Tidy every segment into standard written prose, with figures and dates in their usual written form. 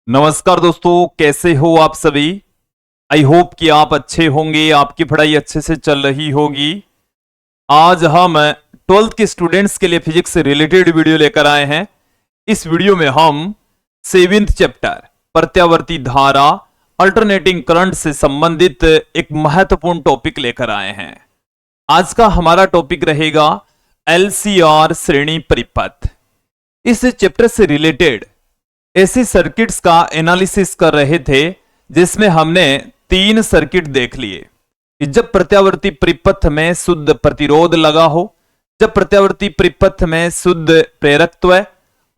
नमस्कार दोस्तों, कैसे हो आप सभी। आई होप कि आप अच्छे होंगे, आपकी पढ़ाई अच्छे से चल रही होगी। आज हम 12th के स्टूडेंट्स के लिए फिजिक्स से रिलेटेड वीडियो लेकर आए हैं। इस वीडियो में हम 7th चैप्टर प्रत्यावर्ती धारा अल्टरनेटिंग करंट से संबंधित एक महत्वपूर्ण टॉपिक लेकर आए हैं। आज का हमारा टॉपिक रहेगा एलसीआर श्रेणी परिपथ। इस चैप्टर से रिलेटेड ऐसे सर्किट्स का एनालिसिस कर रहे थे जिसमें हमने 3 सर्किट देख लिए कि जब प्रत्यावर्ती परिपथ में शुद्ध प्रतिरोध लगा हो, जब प्रत्यावर्ती परिपथ में शुद्ध प्रेरकत्व,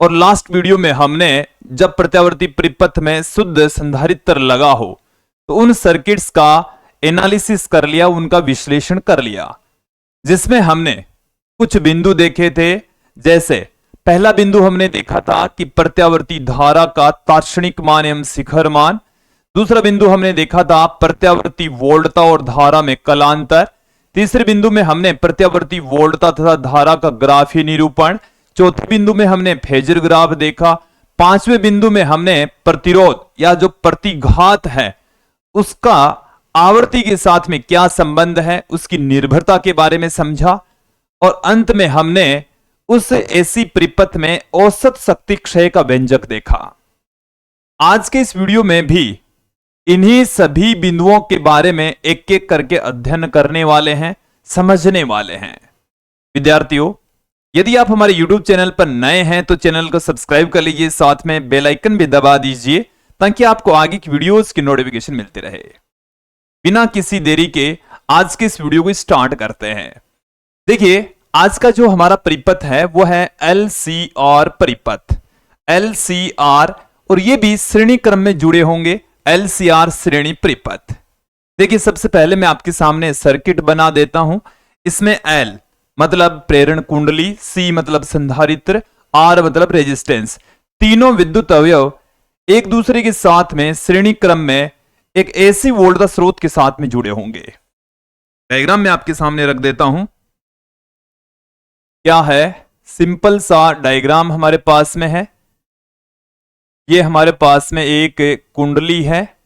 और लास्ट वीडियो में हमने जब प्रत्यावर्ती परिपथ में शुद्ध संधारित्र लगा हो, तो उन सर्किट्स का एनालिसिस कर लिया, उनका विश्लेषण कर लिया, जिसमें हमने कुछ बिंदु देखे थे। जैसे पहला बिंदु हमने देखा था कि प्रत्यावर्ती धारा का तात्क्षणिक मान एवं शिखर मान। दूसरा बिंदु हमने देखा था प्रत्यावर्ती वोल्टता और धारा में कलांतर। तीसरे बिंदु में हमने प्रत्यावर्ती वोल्टता तथा धारा का ग्राफीय निरूपण। चौथे बिंदु में हमने फेजर ग्राफ देखा। पांचवें बिंदु में हमने प्रतिरोध या जो प्रतिघात है उसका आवर्ती के साथ में क्या संबंध है, उसकी निर्भरता के बारे में समझा। और अंत में हमने उस एसी परिपथ में औसत शक्ति क्षय का व्यंजक देखा। आज के इस वीडियो में भी इन्हीं सभी बिंदुओं के बारे में एक एक करके अध्ययन करने वाले हैं, समझने वाले हैं। विद्यार्थियों, यदि आप हमारे YouTube चैनल पर नए हैं तो चैनल को सब्सक्राइब कर लीजिए, साथ में बेल आइकन भी दबा दीजिए ताकि आपको आगे की वीडियोस की नोटिफिकेशन मिलती रहे। बिना किसी देरी के आज के इस वीडियो को स्टार्ट करते हैं। देखिए, आज का जो हमारा परिपथ है वो है एलसीआर परिपथ। एलसीआर, और ये भी श्रेणी क्रम में जुड़े होंगे। एलसीआर श्रेणी परिपथ। देखिए, सबसे पहले मैं आपके सामने सर्किट बना देता हूं। इसमें एल मतलब प्रेरण कुंडली, सी मतलब संधारित्र, आर मतलब रेजिस्टेंस, तीनों विद्युत अवयव एक दूसरे के साथ में श्रेणी क्रम में एक एसी वोल्टता स्रोत के साथ में जुड़े होंगे। डायग्राम में आपके सामने रख देता हूं। क्या है, सिंपल सा डायग्राम हमारे पास में है। ये हमारे पास में एक कुंडली है,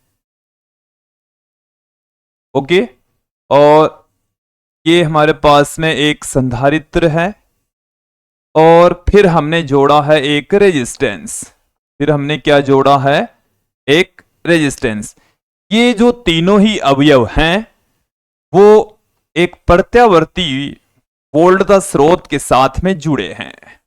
ओके, और ये हमारे पास में एक संधारित्र है, और फिर हमने जोड़ा है एक रेजिस्टेंस। फिर हमने क्या जोड़ा है, एक रेजिस्टेंस। ये जो तीनों ही अवयव हैं वो एक प्रत्यावर्ती वोल्टता स्रोत के साथ में जुड़े हैं।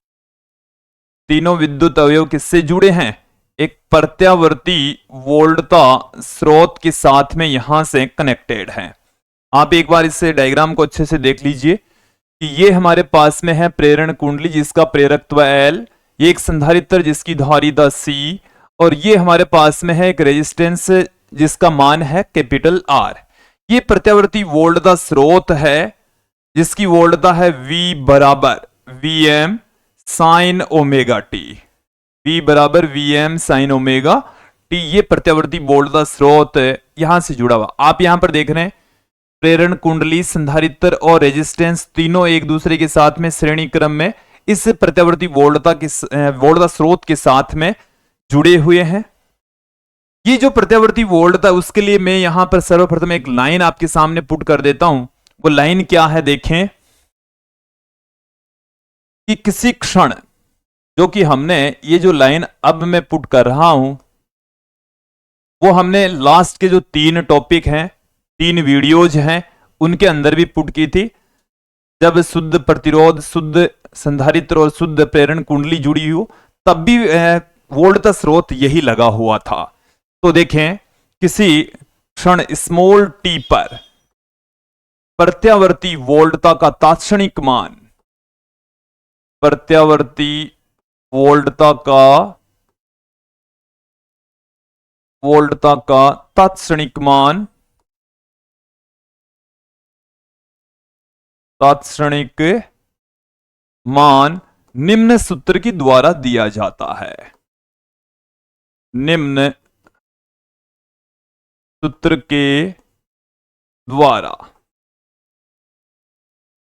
तीनों विद्युत अवयव किससे जुड़े हैं, एक प्रत्यावर्ती वोल्टता स्रोत के साथ में यहां से कनेक्टेड हैं। आप एक बार इस डायग्राम को अच्छे से देख लीजिए कि ये हमारे पास में है प्रेरण कुंडली जिसका प्रेरकत्व L, ये एक संधारित्र जिसकी धारिता C, और ये हमारे पास में है एक रेजिस्टेंस जिसका मान है कैपिटल R। ये प्रत्यावर्ती वोल्टता स्रोत है जिसकी वोल्टता है V बराबर Vm sign omega T. V बराबर Vm साइन ओमेगा टी। ये प्रत्यावर्ती वोल्टता स्रोत यहां से जुड़ा हुआ। आप यहां पर देख रहे हैं प्रेरण कुंडली, संधारित्र और रेजिस्टेंस तीनों एक दूसरे के साथ में श्रेणी क्रम में इस प्रत्यावर्ती वोल्टता स्रोत के साथ में जुड़े हुए हैं। ये जो प्रत्यावर्ती वोल्टता, उसके लिए मैं यहां पर सर्वप्रथम एक लाइन आपके सामने पुट कर देता हूं। वो लाइन क्या है, देखें कि किसी क्षण, जो कि हमने ये जो लाइन अब मैं पुट कर रहा हूं वो हमने लास्ट के जो 3 टॉपिक हैं, 3 वीडियोज हैं, उनके अंदर भी पुट की थी। जब शुद्ध प्रतिरोध, शुद्ध संधारित्र और शुद्ध प्रेरण कुंडली जुड़ी हो तब भी वोल्टता स्रोत यही लगा हुआ था। तो देखें, किसी क्षण स्मॉल टी पर प्रत्यावर्ती वोल्टता का तात्क्षणिक मान, प्रत्यावर्ती वोल्टता का तात्क्षणिक मान निम्न सूत्र के द्वारा दिया जाता है। निम्न सूत्र के द्वारा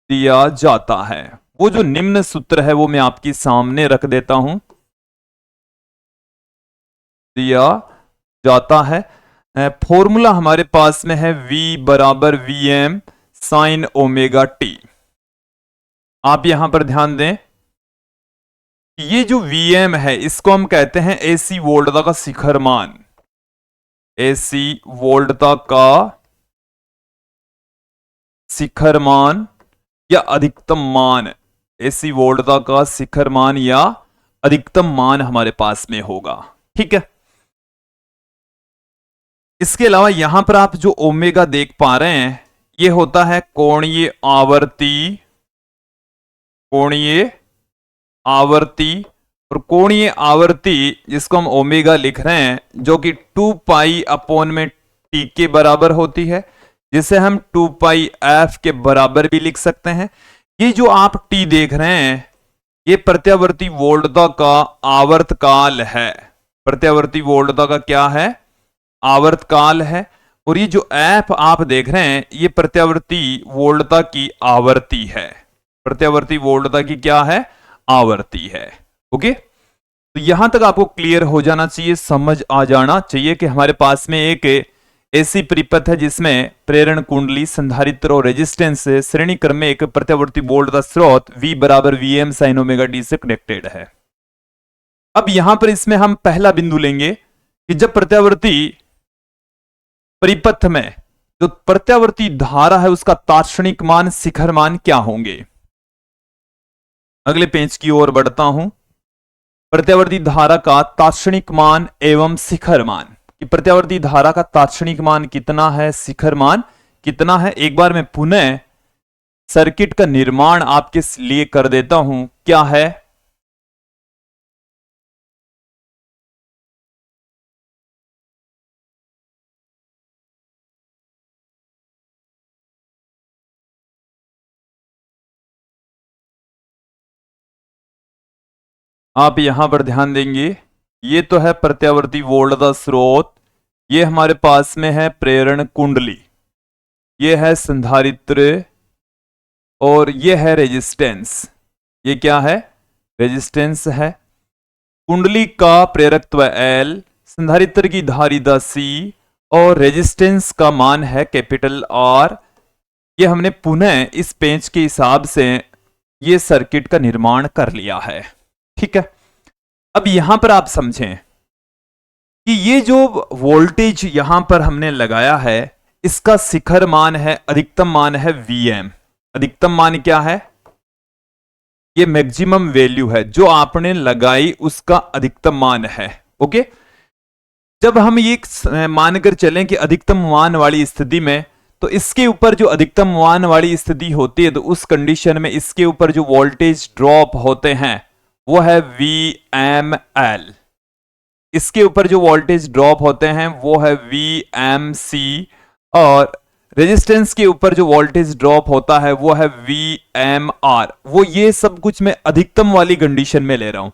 दिया जाता है। वो जो निम्न सूत्र है वो मैं आपके सामने रख देता हूं। दिया जाता है। फॉर्मूला हमारे पास में है V बराबर Vm साइन ओमेगा टी। आप यहां पर ध्यान दें, ये जो Vm है इसको हम कहते हैं AC वोल्टता का शिखर मान, AC वोल्टता का शिखर मान या अधिकतम मान, AC वोल्टता का शिखर मान या अधिकतम मान हमारे पास में होगा। ठीक है, इसके अलावा यहां पर आप जो ओमेगा देख पा रहे हैं ये होता है कोणीय आवर्ती, कोणीय आवर्ती, और कोणीय आवर्ती जिसको हम ओमेगा लिख रहे हैं जो कि 2 पाई अपॉन में टी के बराबर होती है, जिसे हम 2 पाई एफ के बराबर भी लिख सकते हैं। ये जो आप टी देख रहे हैं ये प्रत्यावर्ती वोल्टता का आवर्तकाल है, प्रत्यावर्ती वोल्टता का क्या है, आवर्तकाल है। और ये जो एफ आप देख रहे हैं ये प्रत्यावर्ती वोल्टता की आवर्ती है, प्रत्यावर्ती वोल्टता की क्या है, आवर्ती है। ओके, तो यहां तक आपको क्लियर हो जाना चाहिए, समझ आ जाना चाहिए कि हमारे पास में एक ऐसी परिपथ है जिसमें प्रेरण कुंडली, संधारित्र और रेजिस्टेंस श्रेणी क्रम में एक प्रत्यावर्ती वोल्टता स्रोत V बराबर Vm साइन ओमेगा टी से कनेक्टेड है। अब यहां पर इसमें हम पहला बिंदु लेंगे कि जब प्रत्यावर्ती परिपथ में जो प्रत्यावर्ती धारा है उसका तात्क्षणिक मान, शिखर मान क्या होंगे। अगले पेज की ओर बढ़ता हूं। प्रत्यावर्ती धारा का तात्क्षणिक मान एवं शिखर मान, कि प्रत्यावर्ती धारा का तात्क्षणिक मान कितना है, शिखर मान कितना है। एक बार मैं पुनः सर्किट का निर्माण आपके लिए कर देता हूं, क्या है, आप यहां पर ध्यान देंगे, ये तो है प्रत्यावर्ती वोल्टता स्रोत, ये हमारे पास में है प्रेरण कुंडली, ये है संधारित्र और ये है रेजिस्टेंस। ये क्या है, रेजिस्टेंस है। कुंडली का प्रेरकत्व L, संधारित्र की धारिता C और रेजिस्टेंस का मान है कैपिटल R। ये हमने पुनः इस पेज के हिसाब से ये सर्किट का निर्माण कर लिया है। ठीक है, अब यहां पर आप समझें कि ये जो वोल्टेज यहां पर हमने लगाया है इसका शिखर मान है, अधिकतम मान है Vm। अधिकतम मान क्या है, ये मैक्सिमम वैल्यू है जो आपने लगाई उसका अधिकतम मान है। ओके, जब हम ये मानकर चलें कि अधिकतम मान वाली स्थिति में, तो इसके ऊपर जो अधिकतम मान वाली स्थिति होती है तो उस कंडीशन में इसके ऊपर जो वोल्टेज ड्रॉप होते हैं वो है VML, इसके ऊपर जो वोल्टेज ड्रॉप होते हैं वो है VMC, और रेजिस्टेंस के ऊपर जो वोल्टेज ड्रॉप होता है वो है VMR। वो ये सब कुछ मैं अधिकतम वाली कंडीशन में ले रहा हूं,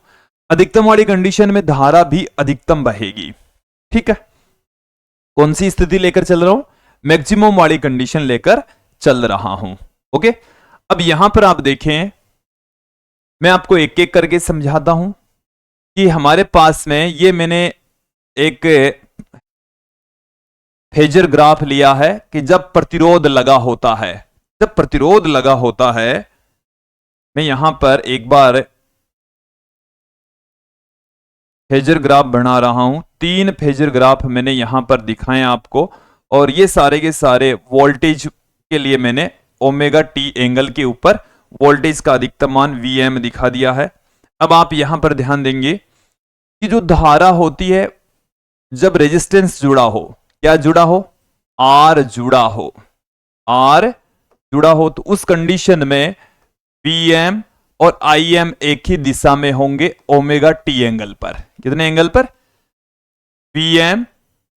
अधिकतम वाली कंडीशन में धारा भी अधिकतम बहेगी। ठीक है, कौन सी स्थिति लेकर चल रहा हूं, मैक्सिमम वाली कंडीशन लेकर चल रहा हूं। ओके, अब यहां पर आप देखें, मैं आपको एक एक करके समझाता हूं कि हमारे पास में ये मैंने एक फेजर ग्राफ लिया है कि जब प्रतिरोध लगा होता है, जब प्रतिरोध लगा होता है, मैं यहां पर एक बार फेजर ग्राफ बना रहा हूं। 3 फेजर ग्राफ मैंने यहां पर दिखाए आपको, और ये सारे के सारे वोल्टेज के लिए मैंने ओमेगा टी एंगल के ऊपर वोल्टेज का अधिकतम मान Vm दिखा दिया है। अब आप यहां पर ध्यान देंगे कि जो धारा होती है जब रेजिस्टेंस जुड़ा हो, क्या जुड़ा हो, R जुड़ा हो, R जुड़ा हो, तो उस कंडीशन में Vm और Im एक ही दिशा में होंगे ओमेगा टी एंगल पर। कितने एंगल पर, Vm,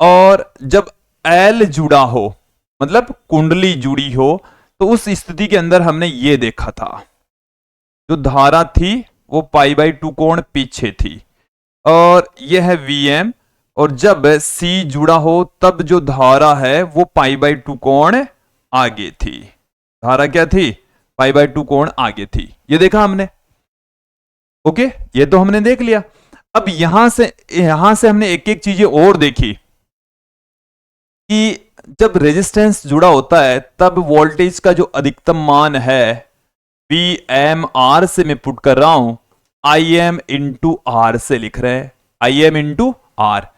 और जब L जुड़ा हो मतलब कुंडली जुड़ी हो, तो उस स्थिति के अंदर हमने ये देखा था, जो धारा थी वो π/2 कोण पीछे थी, और यह है Vm, और जब C जुड़ा हो तब जो धारा है वो π/2 कोण आगे थी। धारा क्या थी, π/2 कोण आगे थी। ये देखा हमने। ओके, ये तो हमने देख लिया। अब यहां से हमने एक एक चीजें और देखी कि जब रेजिस्टेंस जुड़ा होता है तब वोल्टेज का जो अधिकतम मान है वी एम आर से मैं पुट कर रहा हूं आई एम इंटू आर से लिख रहे हैं, आई एम इंटू आर।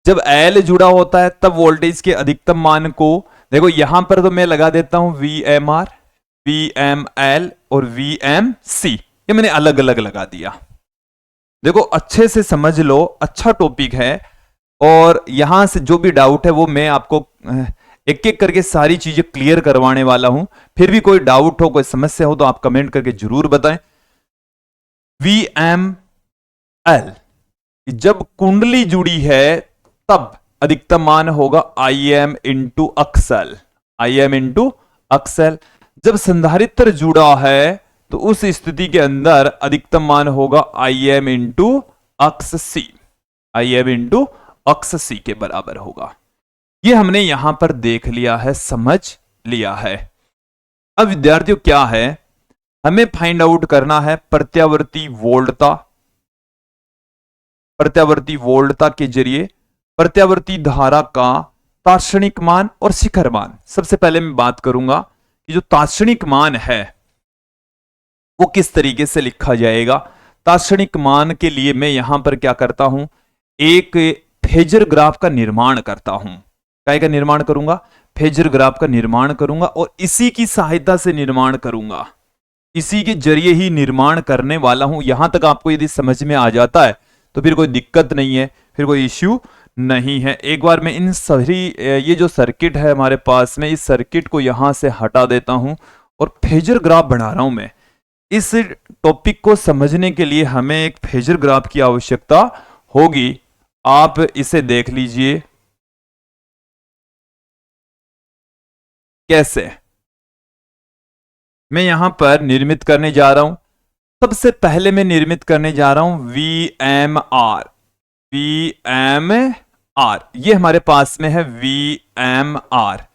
जब एल जुड़ा होता है तब वोल्टेज के अधिकतम मान को देखो यहां पर तो मैं लगा देता हूं V M R, V M L और वी एम सी, ये मैंने अलग अलग लगा दिया। देखो अच्छे से समझ लो, अच्छा टॉपिक है और यहां से जो भी डाउट है वो मैं आपको एक एक करके सारी चीजें क्लियर करवाने वाला हूं। फिर भी कोई डाउट हो, कोई समस्या हो तो आप कमेंट करके जरूर बताएं। वी एम एल जब कुंडली जुड़ी है तब अधिकतम मान होगा I M into X L, I M into X L. जब संधारित्र जुड़ा है तो उस स्थिति के अंदर अधिकतम मान होगा I M into X C, I M into X C के बराबर होगा। ये हमने यहां पर देख लिया है, समझ लिया है। अब विद्यार्थियों क्या है, हमें फाइंड आउट करना है प्रत्यावर्ती वोल्टता। प्रत्यावर्ती वोल्टता के जरिए प्रत्यावर्ती धारा का तात्क्षणिक मान और शिखर मान। सबसे पहले मैं बात करूंगा कि जो तात्क्षणिक मान है वो किस तरीके से लिखा जाएगा। तात्क्षणिक मान के लिए मैं यहां पर क्या करता हूं, एक फेजर ग्राफ का निर्माण करता हूं। काय का निर्माण करूंगा, फेजर ग्राफ का निर्माण करूंगा और इसी की सहायता से निर्माण करूंगा, इसी के जरिए ही निर्माण करने वाला हूं। यहां तक आपको यदि समझ में आ जाता है तो फिर कोई दिक्कत नहीं है, फिर कोई इश्यू नहीं है। एक बार मैं इन सभी ये जो सर्किट है हमारे पास में, इस सर्किट को यहां से हटा देता हूं और फेजर ग्राफ बना रहा हूं मैं। इस टॉपिक को समझने के लिए हमें एक फेजर ग्राफ की आवश्यकता होगी। आप इसे देख लीजिए कैसे मैं यहां पर निर्मित करने जा रहा हूं। सबसे पहले मैं निर्मित करने जा रहा हूं V M R, V M R ये हमारे पास में है वी एम आर।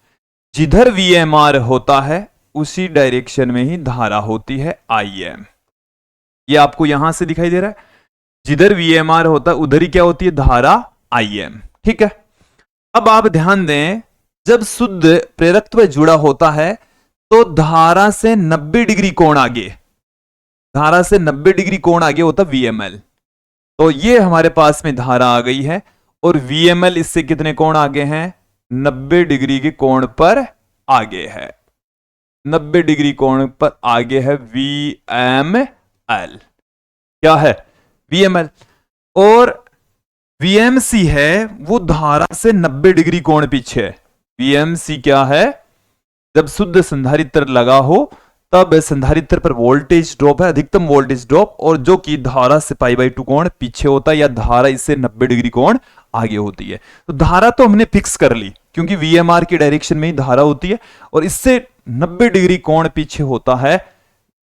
जिधर वी एम आर होता है उसी डायरेक्शन में ही धारा होती है आई एम। ये आपको यहां से दिखाई दे रहा है, जिधर वी एम आर होता है उधर ही क्या होती है, धारा आई एम। ठीक है, अब आप ध्यान दें, जब शुद्ध प्रेरकत्व जुड़ा होता है तो धारा से 90 डिग्री कोण आगे, धारा से 90 डिग्री कोण आगे होता वीएमएल। तो ये हमारे पास में धारा आ गई है और वीएमएल इससे कितने कोण आगे हैं, 90 डिग्री के कोण पर आगे है, 90 डिग्री कोण पर आगे है वीएमएल। क्या है, वीएमएल। और वीएमसी है वो धारा से 90 डिग्री कोण पीछे है। वीएमसी क्या है, जब शुद्ध संधारित्र लगा हो तब संधारित्र पर वोल्टेज ड्रॉप है, अधिकतम वोल्टेज ड्रॉप, और जो कि धारा से π/2 कोण पीछे होता है या धारा इससे 90 डिग्री कोण आगे होती है। तो धारा तो हमने फिक्स कर ली क्योंकि वीएमआर की डायरेक्शन में ही धारा होती है और इससे 90 डिग्री कोण पीछे होता है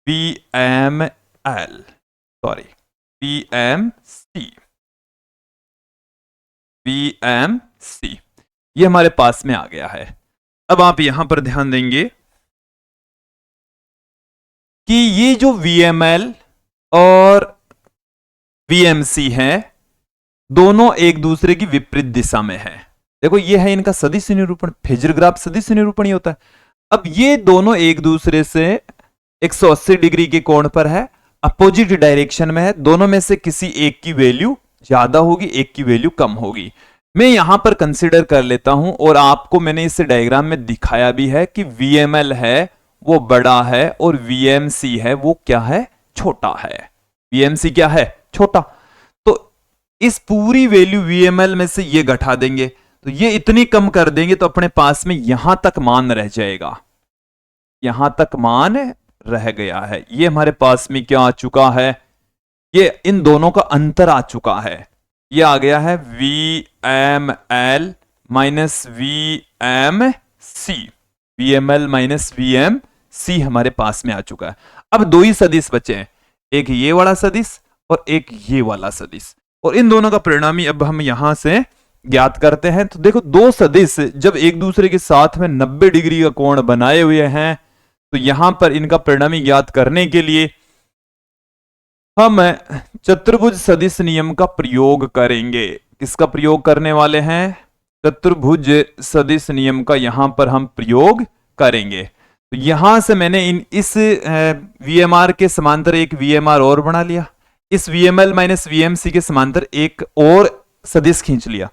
वीएमएल, सॉरी वीएमसी, वीएमसी ये हमारे पास में आ गया है। अब आप यहां पर ध्यान देंगे कि ये जो VML और VMC हैं दोनों एक दूसरे की विपरीत दिशा में हैं। देखो ये है इनका सदिश निरूपण, फेजर ग्राफ सदिश निरूपण ही होता है। अब ये दोनों एक दूसरे से 180 डिग्री के कोण पर है, अपोजिट डायरेक्शन में है। दोनों में से किसी एक की वैल्यू ज्यादा होगी, एक की वैल्यू कम होगी। मैं यहां पर कंसीडर कर लेता हूं और आपको मैंने इस डायग्राम में दिखाया भी है कि VML है वो बड़ा है और VMC है वो क्या है, छोटा है। VMC क्या है, छोटा। तो इस पूरी वैल्यू VML में से ये घटा देंगे तो ये इतनी कम कर देंगे तो अपने पास में यहां तक मान रह जाएगा, यहां तक मान रह गया है। ये हमारे पास में क्या आ चुका है, ये इन दोनों का अंतर आ चुका है। ये आ गया है VML minus VMC, VML minus VMC हमारे पास में आ चुका है। अब दो ही सदिश बचे हैं, एक ये वाला सदिश और एक ये वाला सदिश, और इन दोनों का परिणामी अब हम यहां से ज्ञात करते हैं। तो देखो दो सदिश जब एक दूसरे के साथ में 90 डिग्री का कोण बनाए हुए हैं तो यहां पर इनका परिणामी ज्ञात करने के लिए हम चतुर्भुज सदिश नियम का प्रयोग करेंगे। किसका प्रयोग करने वाले हैं? चतुर्भुज सदिश नियम का यहां पर हम प्रयोग करेंगे। तो यहां से मैंने इस VMR के समांतर एक VMR और बना लिया, इस VML माइनस VMC के समांतर एक और सदिश खींच लिया।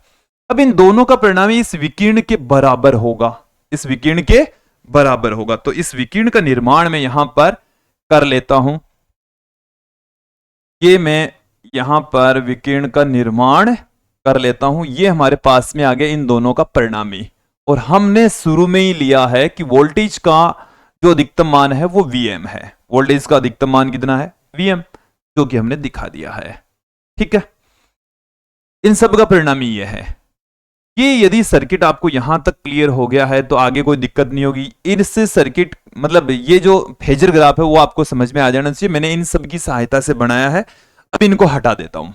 अब इन दोनों का परिणाम इस विकीर्ण के बराबर होगा, इस विकीर्ण के बराबर होगा। तो इस विकीर्ण का निर्माण मैं यहां पर कर लेता हूं। ये मैं यहां पर विकीर्ण का निर्माण कर लेता हूं। ये हमारे पास में आ गया इन दोनों का परिणामी, और हमने शुरू में ही लिया है कि वोल्टेज का जो अधिकतम मान है वो Vm है। वोल्टेज का अधिकतम मान कितना है? Vm, जो कि हमने दिखा दिया है। ठीक है, इन सब का परिणामी ये है। ये यदि सर्किट आपको यहां तक क्लियर हो गया है तो आगे कोई दिक्कत नहीं होगी। इससे सर्किट मतलब ये जो फेजर ग्राफ है वो आपको समझ में आ जाना चाहिए। मैंने इन सब की सहायता से बनाया है। अब इनको हटा देता हूं।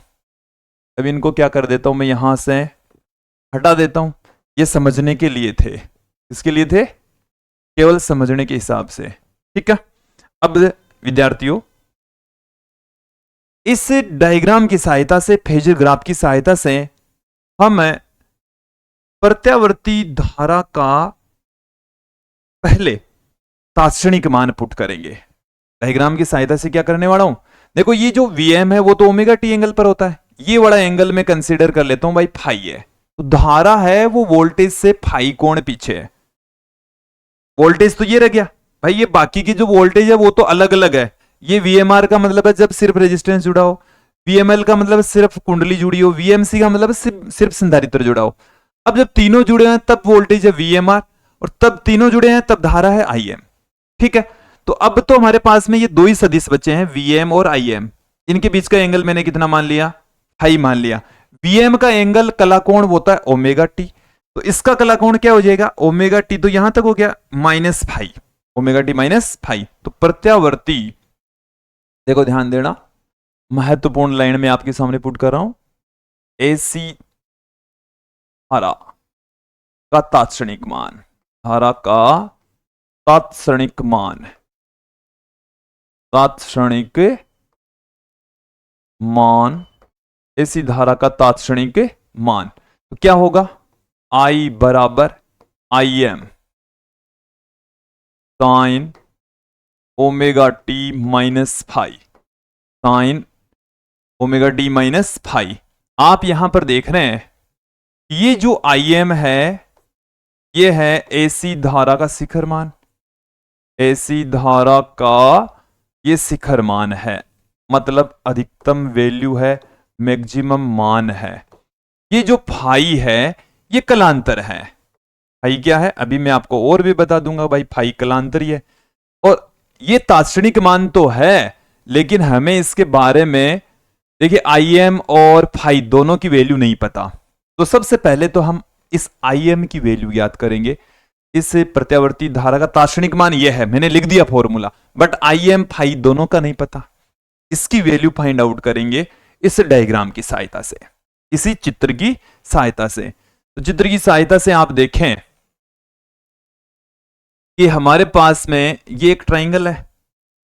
अब इनको क्या कर देता हूं, मैं यहां से हटा देता हूं। ये समझने के लिए थे। इसके लिए थे? केवल समझने के हिसाब से। ठीक है, अब विद्यार्थियों इस डायग्राम की सहायता से, फेजर ग्राफ की सहायता से हम प्रत्यावर्ती धारा का पहले तात्क्षणिक मान पुट करेंगे। डायग्राम की सहायता से क्या करने वाला हूं, देखो ये जो Vm है वो तो ओमेगा टी एंगल पर होता है। ये वाला एंगल में कंसीडर कर लेता हूं भाई फाई है। तो धारा है वो वोल्टेज से फाई कोण पीछे है। वोल्टेज तो ये रह गया भाई, ये बाकी की जो वोल्टेज है वो तो अलग अलग है। ये VMR का मतलब है जब सिर्फ रेजिस्टेंस जुड़ा हो, VML का मतलब सिर्फ कुंडली जुड़ी हो, VMC का मतलब सिर्फ संधारित्र जुड़ा हो। अब जब तीनों जुड़े हैं तब वोल्टेज है VMR, और तब तीनों जुड़े हैं तब धारा है IM। ठीक है, तो अब तो हमारे पास में ये दो ही सदिश बचे हैं, VM और IM। इनके बीच का एंगल मैंने कितना मान लिया? फाई मान लिया। VM का एंगल कलाकोण होता है ओमेगा टी, तो इसका कलाकोण क्या हो जाएगा? ओमेगा टी, तो यहां तक हो गया minus phi, omega T minus phi. तो प्रत्यावर्ती, देखो ध्यान देना, महत्वपूर्ण लाइन में आपके सामने पुट कर रहा हूं। AC धारा का तात्क्षणिक मान, धारा का तात्क्षणिक मान, तात्क्षणिक मान, ऐसी धारा का तात्क्षणिक मान तो क्या होगा? I बराबर IM sine omega T minus phi, sine omega T minus phi. आप यहां पर देख रहे हैं ये जो IM है ये है AC धारा का शिखर मान, AC धारा का ये शिखर मान है, मतलब अधिकतम वैल्यू है, मैक्सिमम मान है। ये जो फाई है ये कलांतर है। फाई क्या है अभी मैं आपको और भी बता दूंगा भाई, फाई कलांतर ही है। और ये तात्क्षणिक मान तो है, लेकिन हमें इसके बारे में देखिए IM और फाई दोनों की वैल्यू नहीं पता। तो सबसे पहले तो हम इस IM की वैल्यू याद करेंगे। इस प्रत्यावर्ती धारा का तात्क्षणिक मान यह है, मैंने लिख दिया फॉर्मूला, बट IM फाई दोनों का नहीं पता। इसकी वैल्यू फाइंड आउट करेंगे इस डायग्राम की सहायता से, इसी चित्र की सहायता से। तो चित्र की सहायता से आप देखें कि हमारे पास में ये एक ट्राइंगल है।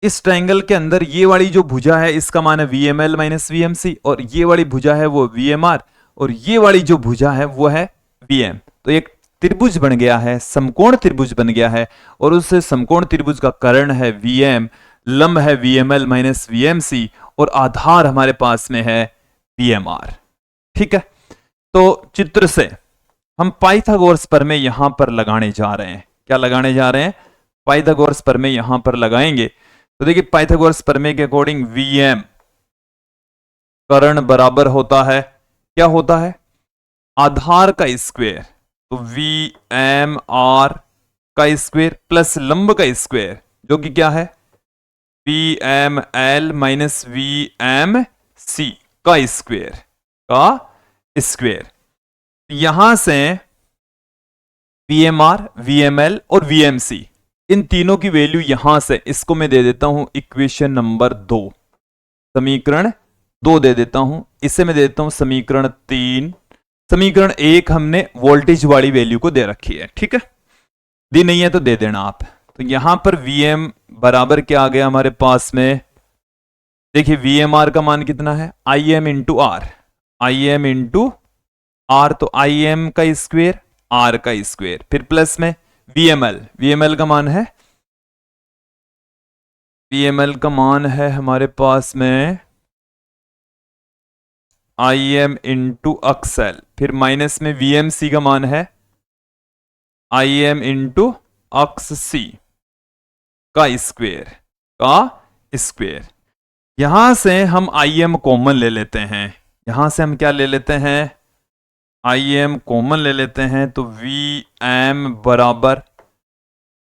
इस ट्राइंगल के अंदर ये वाली जो भुजा है इसका मान है VML माइनस VMC, और ये वाली भुजा है वो VMR, और ये वाली जो भुजा है वो है VM। तो एक त्रिभुज बन गया है, समकोण त्रिभुज बन गया है, और उस समकोण त्रिभुज का कर्ण है VM, लंब है VML माइनस VMC, और आधार हमारे पास में है VMR। ठीक है, तो चित्र से हम पाइथागोरस प्रमेय यहां पर लगाने जा रहे हैं। क्या लगाने जा रहे हैं? पाइथागोरस प्रमेय यहां पर लगाएंगे। तो देखिए पाइथागोरस प्रमेय के अकॉर्डिंग VM कर्ण बराबर होता है, क्या होता है? आधार का स्क्वायर, तो VMR का स्क्वायर प्लस लंब का स्क्वायर, जो कि क्या है? VML माइनस VMC का स्क्वायर, का स्क्वायर। यहां से VMR, VML और VMC इन तीनों की वैल्यू यहां से, इसको मैं दे देता हूं इक्वेशन नंबर 2, समीकरण 2 दे देता हूं। इसे मैं दे देता हूं समीकरण 3। समीकरण 1 हमने वोल्टेज वाली वैल्यू को दे रखी है। ठीक है, दी नहीं है तो दे देना आप। तो यहां पर VM बराबर क्या आ गया हमारे पास में? देखिए वी एम आर का मान कितना है, I M into R, I M into R, तो आई एम का स्क्वेयर आर का स्क्वेयर, फिर प्लस में V M L, V M L का मान है, वी एम एल का मान है हमारे पास में आई एम इंटू अक्सल, फिर माइनस में वी एम सी का मान है I M into X C का स्क्वेयर, का स्क्वेयर। यहां से हम आई एम कॉमन ले लेते हैं, यहां से हम क्या ले लेते हैं, आई एम कॉमन ले लेते हैं, तो वी एम बराबर,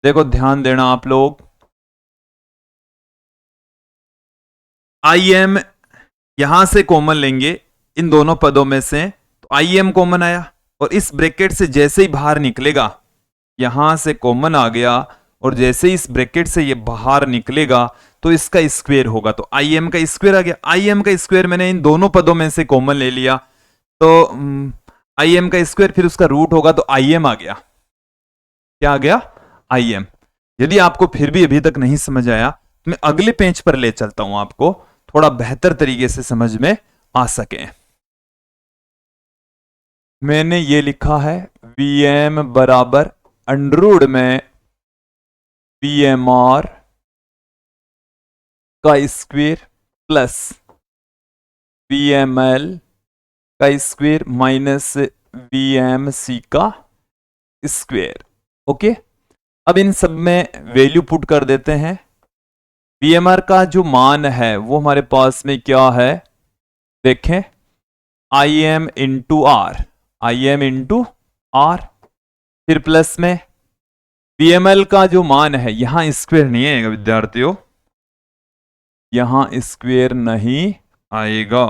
देखो ध्यान देना आप लोग, आई एम यहां से कॉमन लेंगे इन दोनों पदों में से, तो आई एम कॉमन आया, और इस ब्रैकेट से जैसे ही बाहर निकलेगा, यहां से कॉमन आ गया, और जैसे ही इस ब्रैकेट से ये बाहर निकलेगा तो इसका स्क्वायर होगा, तो आई एम का स्क्वायर आ गया, आई एम का स्क्वायर मैंने इन दोनों पदों में से कॉमन ले लिया, तो आई एम का स्क्वायर फिर उसका रूट होगा, तो आई एम आ गया, क्या आ गया, आई एम। यदि आपको फिर भी अभी तक नहीं समझ आया तो मैं अगले पेज पर ले चलता हूं, आपको थोड़ा बेहतर तरीके से समझ में आ सके। मैंने ये लिखा है वी एम बराबर अंडरवुड में वी एम आर का square plus V M L का square minus V M C का स्क्वेयर। ओके, अब इन सब में वैल्यू पुट कर देते हैं। वी एम आर का जो मान है वो हमारे पास में क्या है, देखें, I M into R, I M into R, फिर प्लस में वी एम एल का जो मान है, यहां स्क्वेयर नहीं आएगा विद्यार्थियों, यहां स्क्वेयर नहीं आएगा,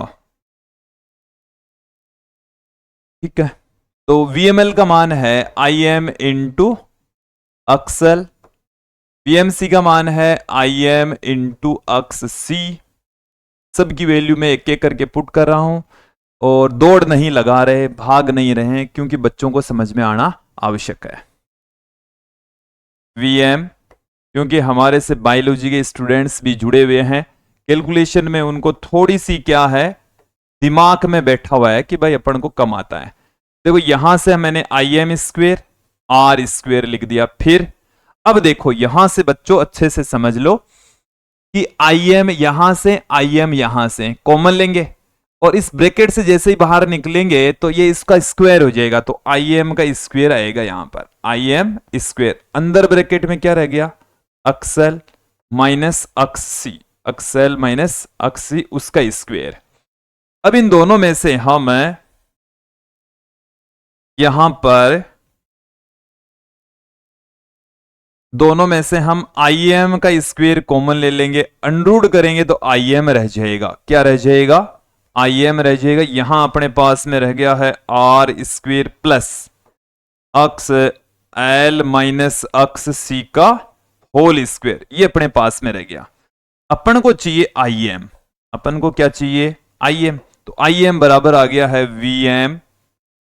ठीक है। तो वी एम एल का मान है I M into X L, V M C का मान है आई एम इंटू अक्स सी। सबकी वैल्यू में एक एक करके पुट कर रहा हूं, और दौड़ नहीं लगा रहे, भाग नहीं रहे, क्योंकि बच्चों को समझ में आना आवश्यक है। वी एम, क्योंकि हमारे से बायोलॉजी के स्टूडेंट्स भी जुड़े हुए हैं, कैलकुलेशन में उनको थोड़ी सी क्या है, दिमाग में बैठा हुआ है कि भाई अपन को कम आता है। देखो यहां से मैंने I am square R square लिख दिया, फिर अब देखो यहां से बच्चों अच्छे से समझ लो कि आई एम यहां से, आई एम यहां से कॉमन लेंगे, और इस ब्रैकेट से जैसे ही बाहर निकलेंगे तो ये इसका स्क्वायर हो जाएगा, तो आई एम का स्क्वायर आएगा यहां पर, आई एम स्क्वायर, अंदर ब्रैकेट में क्या रह गया, अक्सल माइनस अक्स सी, अक्सल माइनस अक्स सी, उसका स्क्वायर। अब इन दोनों में से हम यहां पर, दोनों में से हम आई एम का स्क्वायर कॉमन ले लेंगे, अंडरवुड करेंगे तो आई एम रह जाएगा, क्या रह जाएगा, आई एम रह जाएगा। यहां अपने पास में रह गया है R square plus X L minus X C का होल स्क्वेयर, ये अपने पास में रह गया। अपन को चाहिए आई एम, अपन को क्या चाहिए, आई एम, तो आई एम बराबर आ गया है वी एम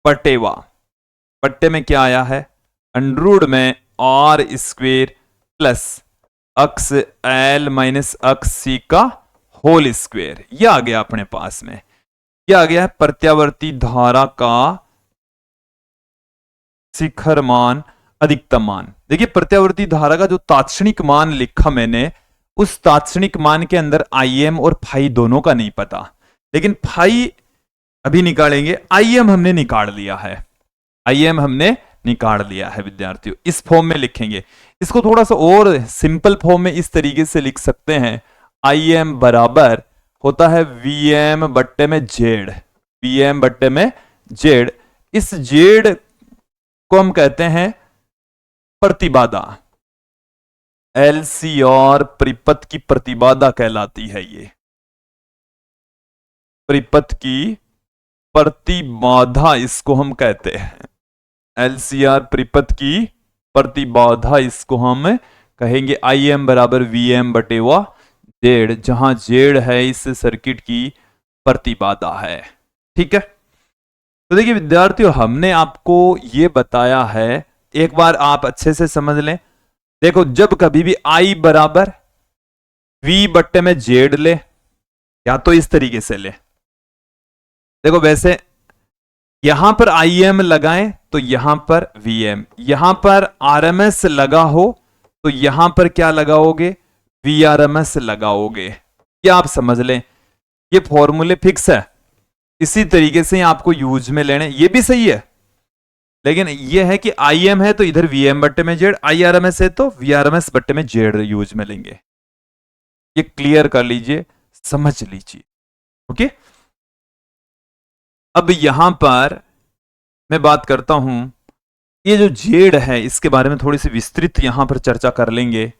पटेवा, पट्टे में क्या आया है, अंडरवुड में R square plus X L minus X C का होल स्क्वेयर, यह आ गया अपने पास में, यह आ गया है प्रत्यावर्ती धारा का शिखर मान अधिकतम मान। देखिए प्रत्यावर्ती धारा का जो तात्क्षणिक मान लिखा मैंने, उस तात्क्षणिक मान के अंदर आई एम और फाई दोनों का नहीं पता, लेकिन फाई अभी निकालेंगे, आई एम हमने निकाल लिया है, आई एम हमने निकाल लिया है विद्यार्थियों। इस फॉर्म में लिखेंगे, इसको थोड़ा सा और सिंपल फॉर्म में इस तरीके से लिख सकते हैं, आई एम बराबर होता है वी एम बट्टे में जेड, वी एम बट्टे में जेड, इस जेड को हम कहते हैं प्रतिबाधा, एलसीआर परिपथ की प्रतिबाधा कहलाती है, ये परिपथ की प्रतिबाधा इसको हम कहते हैं, एलसीआर परिपथ की प्रतिबाधा इसको हम कहेंगे। आई एम बराबर वी एम बटे वा जेड, जहां जेड है इस सर्किट की प्रतिबाधा है, ठीक है। तो देखिए विद्यार्थियों, हमने आपको यह बताया है, एक बार आप अच्छे से समझ लें। देखो जब कभी भी आई बराबर वी बट्टे में जेड ले, या तो इस तरीके से ले, देखो वैसे यहां पर आई एम लगाएं तो यहां पर वी एम, यहां पर आर एम एस लगा हो तो यहां पर क्या लगाओगे, वी आर एम एस लगाओगे। ये आप समझ लें, ये फॉर्मूले फिक्स है, इसी तरीके से आपको यूज में लेने, ये भी सही है, लेकिन ये है कि आई एम है तो इधर वी एम बट्टे में Z, I R M S है तो वी आर एम एस बट्टे में जेड यूज में लेंगे। ये क्लियर कर लीजिए, समझ लीजिए। ओके, अब यहां पर मैं बात करता हूं, ये जो जेड है इसके बारे में थोड़ी सी विस्तृत यहां पर चर्चा कर लेंगे।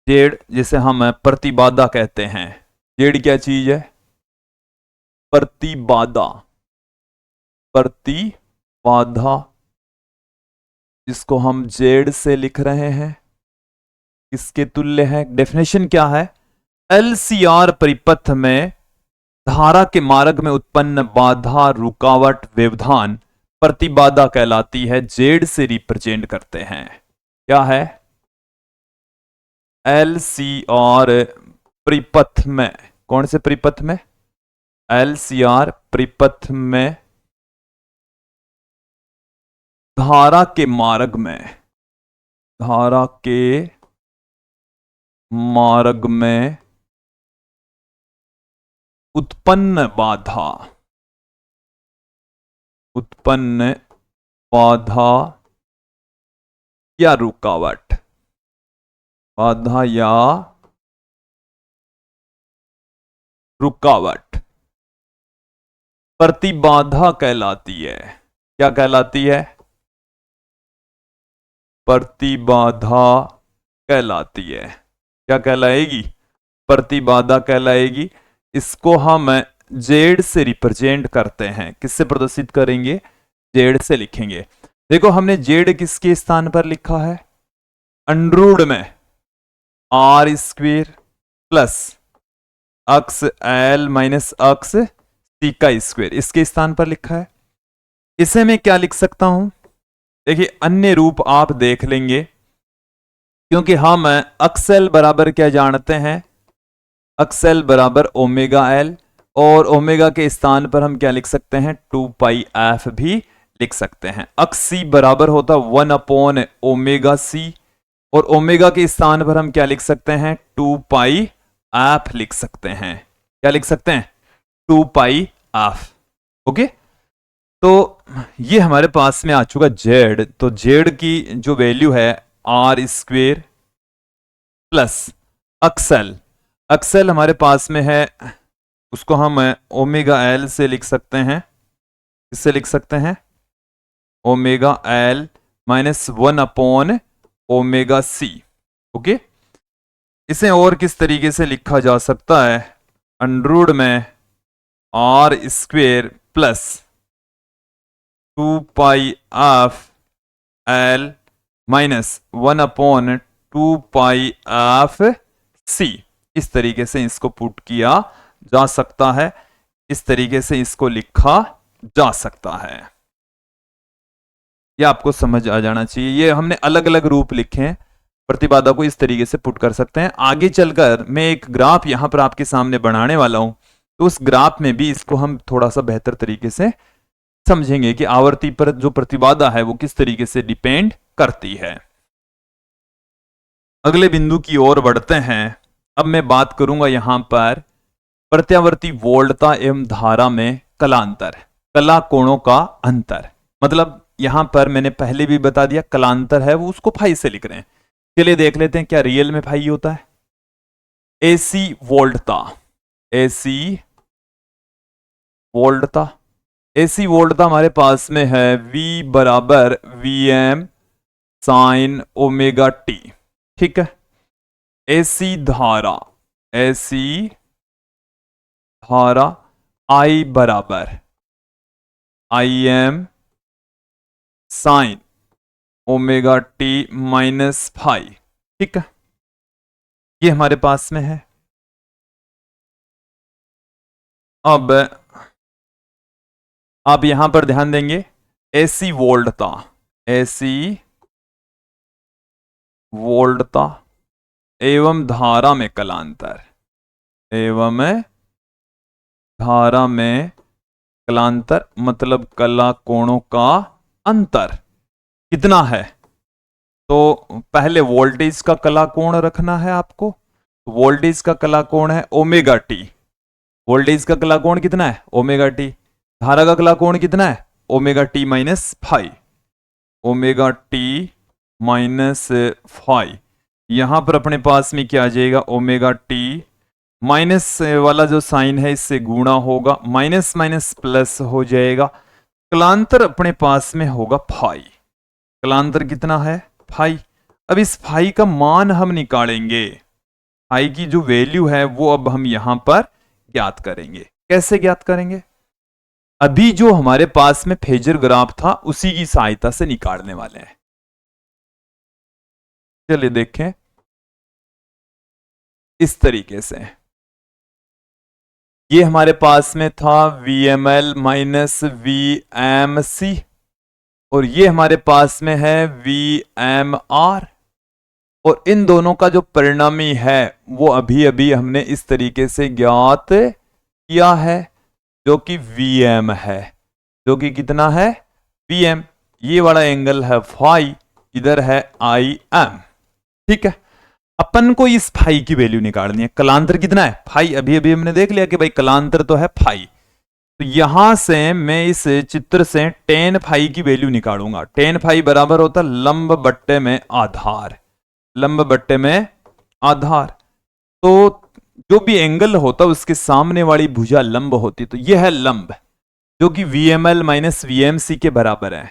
जेड जिसे हम प्रतिबाधा कहते हैं, जेड क्या चीज है, प्रतिबाधा, प्रतिबाधा जिसको हम जेड से लिख रहे हैं, किसके तुल्य है, डेफिनेशन क्या है, एलसीआर परिपथ में धारा के मार्ग में उत्पन्न बाधा, रुकावट, व्यवधान प्रतिबाधा कहलाती है, जेड से रिप्रेजेंट करते हैं। क्या है, एलसीआर परिपथ में, कौन से परिपथ में, एलसीआर परिपथ में धारा के मार्ग में, धारा के मार्ग में उत्पन्न बाधा, उत्पन्न बाधा या रुकावट, बाधा या रुकावट प्रतिबाधा कहलाती है। क्या कहलाती है, प्रतिबाधा कहलाती है। क्या कहलाएगी, प्रतिबाधा कहलाएगी। इसको हम जेड से रिप्रेजेंट करते हैं, किससे प्रदर्शित करेंगे, जेड से लिखेंगे। देखो हमने जेड किसके स्थान पर लिखा है, अंडरूड में R square plus X L minus X C का स्क्वेयर, इसके स्थान पर लिखा है। इसे मैं क्या लिख सकता हूं, देखिए अन्य रूप आप देख लेंगे, क्योंकि हम अक्सेल बराबर क्या जानते हैं, अक्सेल बराबर ओमेगा एल, और ओमेगा के स्थान पर हम क्या लिख सकते हैं, 2 पाई एफ भी लिख सकते हैं। अक्स सी बराबर होता 1 अपॉन ओमेगा सी, और ओमेगा के स्थान पर हम क्या लिख सकते हैं, 2 पाई एफ लिख सकते हैं। क्या लिख सकते हैं, 2 पाई एफ। ओके, तो ये हमारे पास में आ चुका जेड। तो जेड की जो वैल्यू है आर स्क्वेयर प्लस अक्सेल, अक्सेल हमारे पास में है, उसको हम ओमेगा एल से लिख सकते हैं, इससे लिख सकते हैं omega L minus 1 upon omega C. Okay, इसे और किस तरीके से लिखा जा सकता है, अंडरूड में R square plus 2 pi F L minus 1 upon 2 pi F C. इस तरीके से इसको पुट किया जा सकता है, इस तरीके से इसको लिखा जा सकता है। यह आपको समझ आ जाना चाहिए। ये हमने अलग अलग रूप लिखे हैं, प्रतिबाधा को इस तरीके से पुट कर सकते हैं। आगे चलकर मैं एक ग्राफ यहां पर आपके सामने बनाने वाला हूं, तो उस ग्राफ में भी इसको हम थोड़ा सा बेहतर तरीके से समझेंगे कि आवर्ती पर जो प्रतिबाधा है वो किस तरीके से डिपेंड करती है। अगले बिंदु की ओर बढ़ते हैं। अब मैं बात करूंगा यहां पर प्रत्यावर्ती वोल्टता एवं धारा में कलांतर, कला कोणों का अंतर। मतलब यहां पर मैंने पहले भी बता दिया, कलांतर है वो उसको फाई से लिख रहे हैं। चलिए देख लेते हैं क्या रियल में फाई होता है। एसी वोल्टता, एसी वोल्टता, एसी वोल्टता हमारे पास में है V बराबर V M sine omega T. ठीक है, एसी धारा, एसी धारा I बराबर I M sine omega T minus phi. ठीक है, ये हमारे पास में है। अब आप यहां पर ध्यान देंगे, एसी वोल्टता, एसी वोल्टता एवं धारा में कलांतर, एवं धारा में कलांतर मतलब कला कोणों का अंतर कितना है। तो पहले वोल्टेज का कला कोण रखना है आपको। वोल्टेज का कला कोण है ओमेगा टी। वोल्टेज का कला कोण कितना है ओमेगा टी। धारा का कला कोण कितना है omega T minus five. Omega T minus five. यहां पर अपने पास में क्या आ जाएगा ओमेगा टी माइनस वाला जो साइन है इससे गुणा होगा, माइनस माइनस प्लस हो जाएगा। कलांतर अपने पास में होगा फाई। कलांतर कितना है फाई। अब इस फाई का मान हम निकालेंगे। फाई की जो वैल्यू है वो अब हम यहां पर ज्ञात करेंगे। कैसे ज्ञात करेंगे, अभी जो हमारे पास में फेजर ग्राफ था उसी की सहायता से निकालने वाले हैं। चलिए देखें इस तरीके से। ये हमारे पास में था VML माइनस VMC और ये हमारे पास में है VMR और इन दोनों का जो परिणामी है वो अभी अभी हमने इस तरीके से ज्ञात किया है जो कि VM है, जो कि कितना है VM। ये वाला एंगल है फाई, इधर है IM। ठीक है, अपन को इस फाई की वैल्यू निकालनी है। कलांतर कितना है फाई, अभी अभी हमने देख लिया कि भाई कलांतर तो है फाई। तो यहां से मैं इस चित्र से टेन फाई की वैल्यू निकालूंगा। टेन फाई बराबर होता है लंब बट्टे में आधार। लंब बट्टे में आधार, तो जो भी एंगल होता उसके सामने वाली भुजा लंब होती। तो यह है लंब जो कि VML माइनस VMC के बराबर है।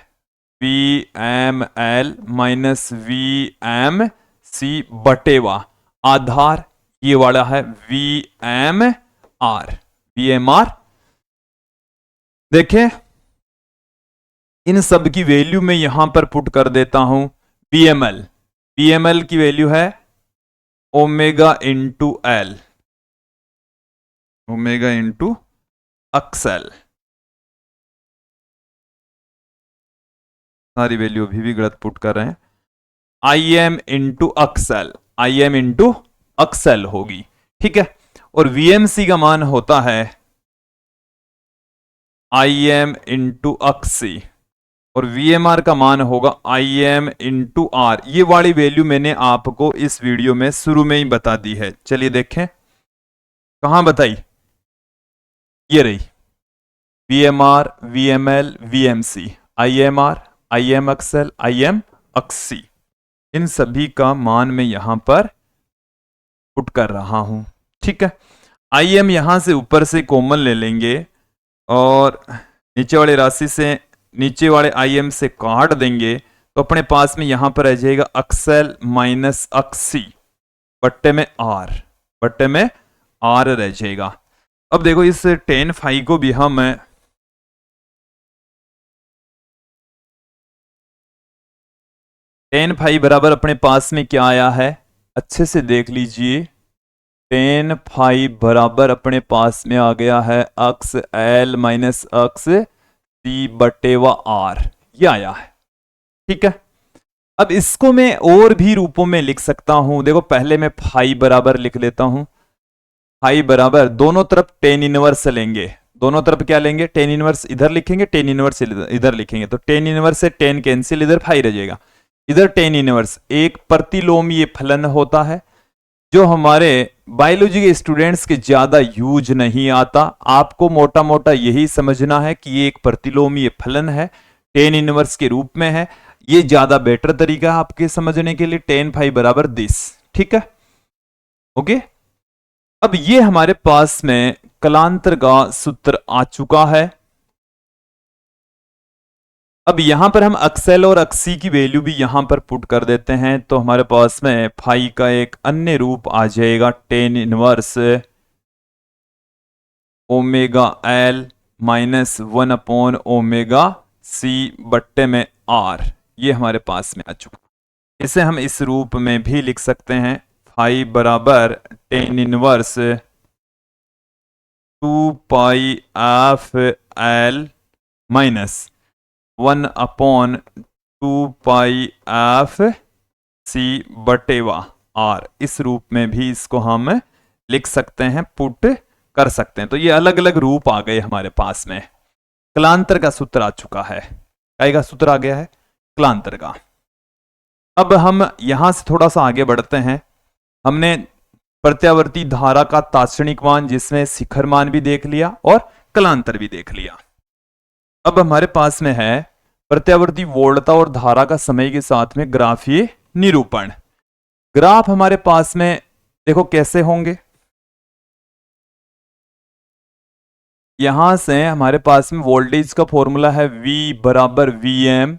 VML माइनस VMC बटेवा आधार ये वाला है VMR। VMR देखें इन सब की वैल्यू में यहां पर पुट कर देता हूं। VML की वैल्यू है omega into L, omega into X L. सारी वैल्यू अभी भी गलत पुट कर रहे हैं। IM इंटू अक्सल, IM इंटू अक्सल होगी। ठीक है, और VMC का मान होता है IM इंटू अक्सी और VMR का मान होगा IM इंटू R। ये वाली वैल्यू मैंने आपको इस वीडियो में शुरू में ही बता दी है। चलिए देखें कहां बताई, ये रही VMR VML VMC IMR IM अक्सल IM अक्सी। इन सभी का मान मैं यहां पर पुट कर रहा हूं। ठीक है, IM यहां से ऊपर से कॉमन ले लेंगे और नीचे वाली राशि से नीचे वाले IM से काट देंगे तो अपने पास में यहां पर रह जाएगा अक्सल माइनस अक्सी बट्टे में R, बट्टे में R रह जाएगा। अब देखो इस टेन फाई को भी हम टेन फाई बराबर अपने पास में क्या आया है अच्छे से देख लीजिए। टेन फाई बराबर अपने पास में आ गया है अक्स L माइनस अक्स C बटेवा R, ये आया है। ठीक है, अब इसको मैं और भी रूपों में लिख सकता हूं। देखो पहले मैं फाई बराबर लिख लेता हूं। फाई बराबर दोनों तरफ टेन इनवर्स लेंगे। दोनों तरफ क्या लेंगे टेन इनवर्स, इधर लिखेंगे टेन इनवर्स इधर लिखेंगे तो टेन इनवर्स से टेन कैंसिल, इधर फाई रह जाएगा, इधर टेन इनवर्स। एक प्रतिलोमीय फलन होता है जो हमारे बायोलॉजी के स्टूडेंट्स के ज्यादा यूज नहीं आता। आपको मोटा मोटा यही समझना है कि ये एक प्रतिलोमीय फलन है, टेन इनवर्स के रूप में है। ये ज्यादा बेटर तरीका है आपके समझने के लिए। टेन फाई बराबर दिस। ठीक है, ओके। अब ये हमारे पास में कलांतर का सूत्र आ चुका है। अब यहां पर हम अक्सल और अक्सी की वैल्यू भी यहां पर पुट कर देते हैं तो हमारे पास में फाई का एक अन्य रूप आ जाएगा tan inverse omega L minus 1 upon omega C बट्टे में आर। ये हमारे पास में आ चुका। इसे हम इस रूप में भी लिख सकते हैं फाई बराबर tan inverse 2 pi F L minus 1 upon 2 pi F C बटेवा आर। इस रूप में भी इसको हम लिख सकते हैं, पुट कर सकते हैं। तो ये अलग अलग रूप आ गए हमारे पास में। कलांतर का सूत्र आ चुका है, काय का सूत्र आ गया है, कलांतर का। अब हम यहां से थोड़ा सा आगे बढ़ते हैं। हमने प्रत्यावर्ती धारा का तात्क्षणिक मान, जिसमें शिखर मान भी देख लिया और कलांतर भी देख लिया। अब हमारे पास में है प्रत्यावर्ती वोल्टता और धारा का समय के साथ में ग्राफीय निरूपण। ग्राफ हमारे पास में देखो कैसे होंगे। यहां से हमारे पास में वोल्टेज का फॉर्मूला है V बराबर VM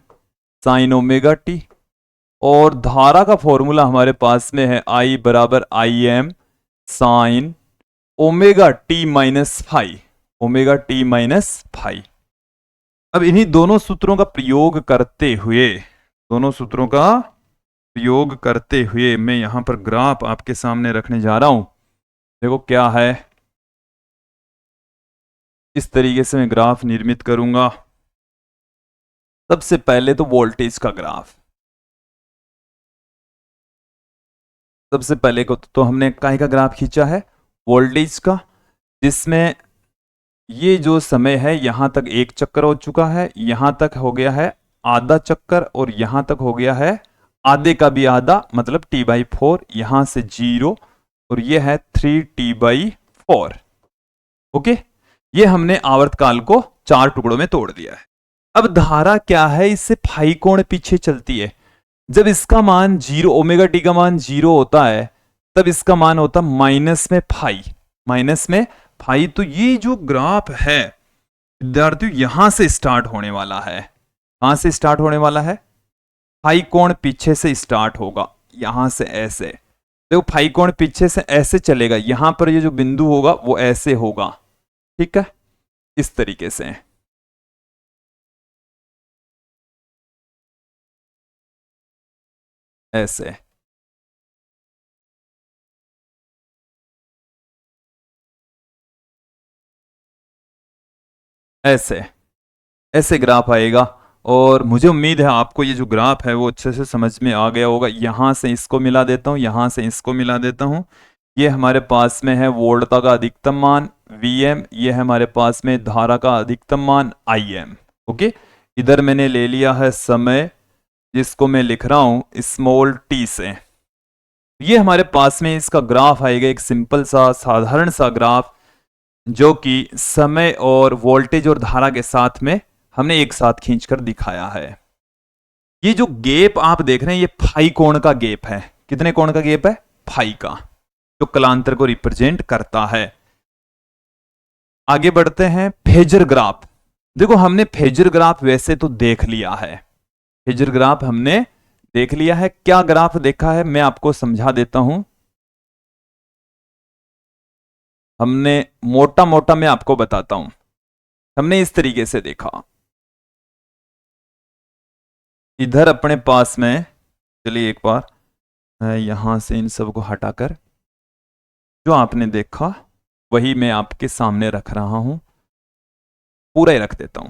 साइन ओमेगा टी, और धारा का फॉर्मूला हमारे पास में है I बराबर IM sine omega T minus phi, omega T minus phi. अब इन्हीं दोनों सूत्रों का प्रयोग करते हुए, दोनों सूत्रों का प्रयोग करते हुए मैं यहां पर ग्राफ आपके सामने रखने जा रहा हूं। देखो क्या है, इस तरीके से मैं ग्राफ निर्मित करूंगा। सबसे पहले तो वोल्टेज का ग्राफ, सबसे पहले को तो हमने काहे का ग्राफ खींचा है, वोल्टेज का, जिसमें ये जो समय है यहां तक एक चक्कर हो चुका है, यहां तक हो गया है आधा चक्कर, और यहां तक हो गया है आधे का भी आधा, मतलब T/4, यहां से 0, और ये है 3T/4। ओके, ये हमने आवर्तकाल को 4 टुकड़ों में तोड़ दिया है। अब धारा क्या है, इससे फाई कोण पीछे चलती है। जब इसका मान 0, ओमेगा टी का मान 0 होता है, तब इसका मान होता माइनस में फाई, माइनस में फाई। तो ये जो ग्राफ है विद्यार्थियों, यहां से स्टार्ट होने वाला है। कहां से स्टार्ट होने वाला है, फाई कोण पीछे से स्टार्ट होगा, यहां से ऐसे। देखो फाई कोण पीछे से ऐसे चलेगा, यहां पर ये जो बिंदु होगा वो ऐसे होगा, ठीक है, इस तरीके से। ऐसे ऐसे ऐसे ग्राफ आएगा। और मुझे उम्मीद है आपको ये जो ग्राफ है वो अच्छे से समझ में आ गया होगा। यहां से इसको मिला देता हूं, यहां से इसको मिला देता हूं। ये हमारे पास में है वोल्टता का अधिकतम मान Vm, ये है हमारे पास में धारा का अधिकतम मान Im। ओके, इधर मैंने ले लिया है समय, जिसको मैं लिख रहा हूं स्मॉल t से। ये हमारे पास में इसका ग्राफ आएगा, एक सिंपल सा साधारण सा ग्राफ, जो कि समय और वोल्टेज और धारा के साथ में हमने एक साथ खींचकर दिखाया है। ये जो गैप आप देख रहे हैं, ये फाई कोण का गैप है। कितने कोण का गैप है, फाई का, जो कलांतर को रिप्रेजेंट करता है। आगे बढ़ते हैं, फेजर ग्राफ। देखो हमने फेजर ग्राफ वैसे तो देख लिया है, फेजर ग्राफ हमने देख लिया है। क्या ग्राफ देखा है मैं आपको समझा देता हूं। हमने मोटा मोटा मैं आपको बताता हूं, हमने इस तरीके से देखा। इधर अपने पास में, चलिए एक बार यहां से इन सब को हटाकर जो आपने देखा वही मैं आपके सामने रख रहा हूं, पूरा ही रख देता हूं।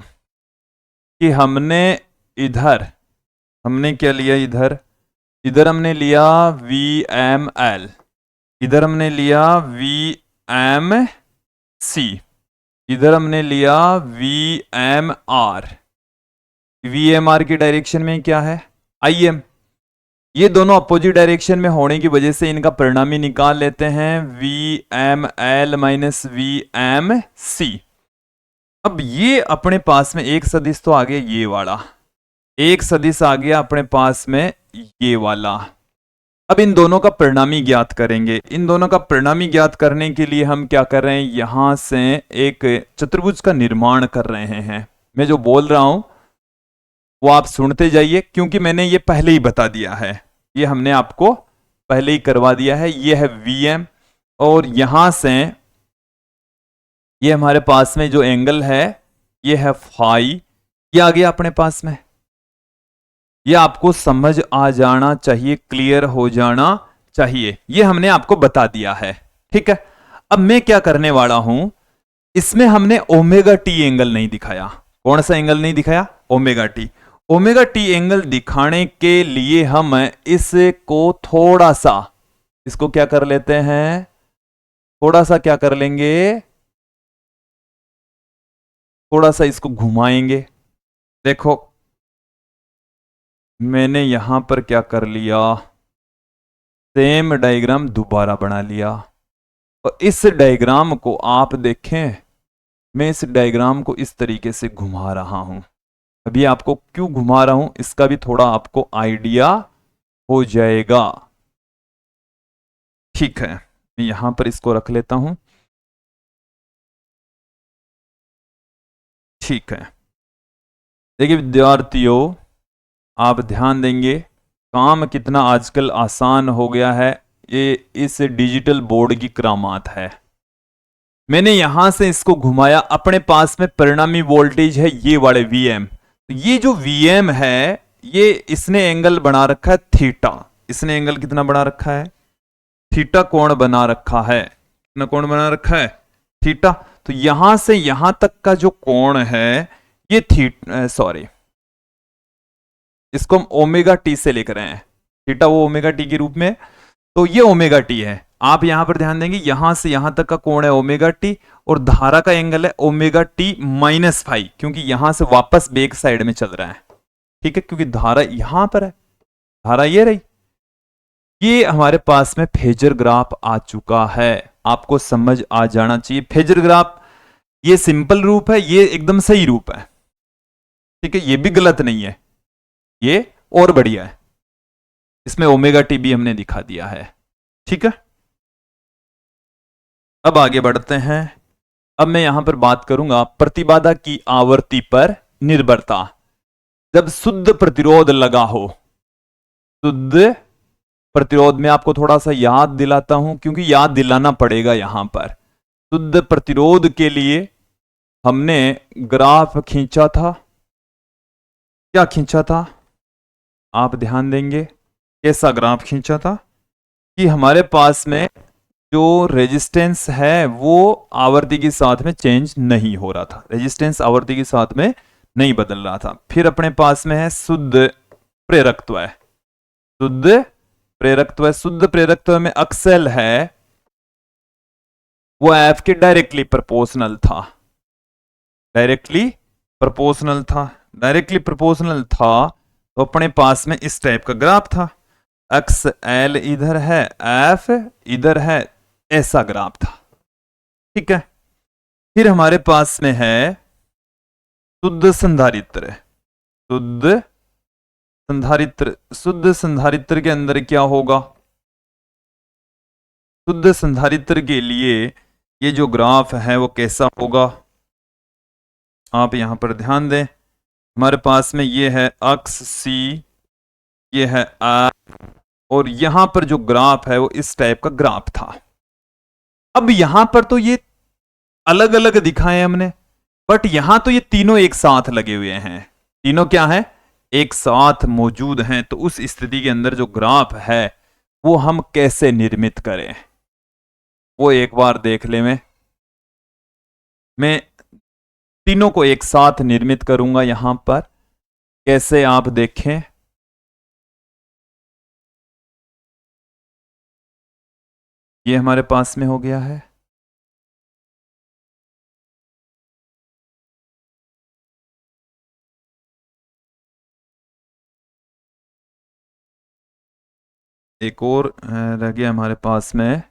कि हमने इधर, हमने क्या लिया, इधर इधर हमने लिया VML, इधर हमने लिया VMC, इधर हमने लिया VMR। VMR की डायरेक्शन में क्या है, IM। ये दोनों अपोजिट डायरेक्शन में होने की वजह से इनका परिणामी निकाल लेते हैं, VML माइनस VMC। अब ये अपने पास में एक सदिश तो आ गया, ये वाला एक सदिश आ गया अपने पास में, ये वाला। अब इन दोनों का परिणामी ज्ञात करेंगे। इन दोनों का परिणामी ज्ञात करने के लिए हम क्या कर रहे हैं, यहां से एक चतुर्भुज का निर्माण कर रहे हैं। मैं जो बोल रहा हूं वो आप सुनते जाइए, क्योंकि मैंने ये पहले ही बता दिया है, ये हमने आपको पहले ही करवा दिया है। ये है VM, और यहां से ये हमारे पास में जो एंगल है ये है फाई, ये आ गया अपने पास में। ये आपको समझ आ जाना चाहिए, क्लियर हो जाना चाहिए, ये हमने आपको बता दिया है, ठीक है। अब मैं क्या करने वाला हूं, इसमें हमने ओमेगा टी एंगल नहीं दिखाया। कौन सा एंगल नहीं दिखाया, omega T. Omega T angle दिखाने के लिए हम इसको थोड़ा सा, इसको क्या कर लेते हैं, थोड़ा सा क्या कर लेंगे, थोड़ा सा इसको घुमाएंगे। देखो मैंने यहां पर क्या कर लिया, सेम डायग्राम दोबारा बना लिया। और इस डायग्राम को आप देखें, मैं इस डायग्राम को इस तरीके से घुमा रहा हूं। अभी आपको क्यों घुमा रहा हूं इसका भी थोड़ा आपको आइडिया हो जाएगा। ठीक है, मैं यहां पर इसको रख लेता हूं। ठीक है, देखिए विद्यार्थियों, आप ध्यान देंगे काम कितना आजकल आसान हो गया है। ये इस डिजिटल बोर्ड की करामात है। मैंने यहां से इसको घुमाया, अपने पास में परिणामी वोल्टेज है ये वाले Vm। तो ये जो Vm है, ये इसने एंगल बना रखा है थीटा। इसने एंगल कितना बना रखा है, थीटा कोण बना रखा है। कितना कोण बना रखा है, थीटा। तो यहां से यहां तक का जो कोण है ये सॉरी, इसको हम ओमेगा टी से लेकर आए हैं। थीटा वो ओमेगा टी के रूप में, तो ये ओमेगा टी है। आप यहां पर ध्यान देंगे, यहां से यहां तक का कोण है ओमेगा टी, और धारा का एंगल है ओमेगा टी माइनस फाइव, क्योंकि यहां से वापस बैक साइड में चल रहा है। ठीक है, क्योंकि धारा यहां पर है, धारा ये रही। ये हमारे पास में फेजर ग्राफ आ चुका है। आपको समझ आ जाना चाहिए फेजर ग्राफ, ये सिंपल रूप है, ये एकदम सही रूप है। ठीक है, ये भी गलत नहीं है, ये और बढ़िया है। इसमें ओमेगा टी भी हमने दिखा दिया है। ठीक है, अब आगे बढ़ते हैं। अब मैं यहां पर बात करूंगा प्रतिबाधा की आवृत्ति पर निर्भरता। जब शुद्ध प्रतिरोध लगा हो, शुद्ध प्रतिरोध में आपको थोड़ा सा याद दिलाता हूं, क्योंकि याद दिलाना पड़ेगा यहां पर। शुद्ध प्रतिरोध के लिए हमने ग्राफ खींचा था। क्या खींचा था, आप ध्यान देंगे कैसा ग्राफ खींचा था, कि हमारे पास में जो रेजिस्टेंस है वो आवृत्ति के साथ में चेंज नहीं हो रहा था। रेजिस्टेंस आवृत्ति के साथ में नहीं बदल रहा था। फिर अपने पास में है शुद्ध प्रेरकत्व है, शुद्ध प्रेरकत्व है। शुद्ध प्रेरकत्व में अक्सेल है वो एफ के डायरेक्टली प्रोपोर्शनल था, डायरेक्टली प्रोपोर्शनल था। डायरेक्टली प्रोपोर्शनल था तो अपने पास में इस टाइप का ग्राफ था। एक्स एल इधर है, एफ इधर है, ऐसा ग्राफ था। ठीक है, फिर हमारे पास में है शुद्ध संधारित्र। शुद्ध संधारित्र, शुद्ध संधारित्र के अंदर क्या होगा, शुद्ध संधारित्र के लिए ये जो ग्राफ है वो कैसा होगा, आप यहां पर ध्यान दें। हमारे पास में ये है अक्स सी, ये है एफ, और यहां पर जो ग्राफ है वो इस टाइप का ग्राफ था। अब यहां पर तो ये अलग अलग दिखाए हमने, बट यहां तो ये तीनों एक साथ लगे हुए हैं। तीनों क्या है, एक साथ मौजूद हैं। तो उस स्थिति के अंदर जो ग्राफ है वो हम कैसे निर्मित करें, वो एक बार देख ले। मैं तीनों को एक साथ निर्मित करूंगा यहां पर, कैसे आप देखें। ये हमारे पास में हो गया है। एक और रह गया हमारे पास में,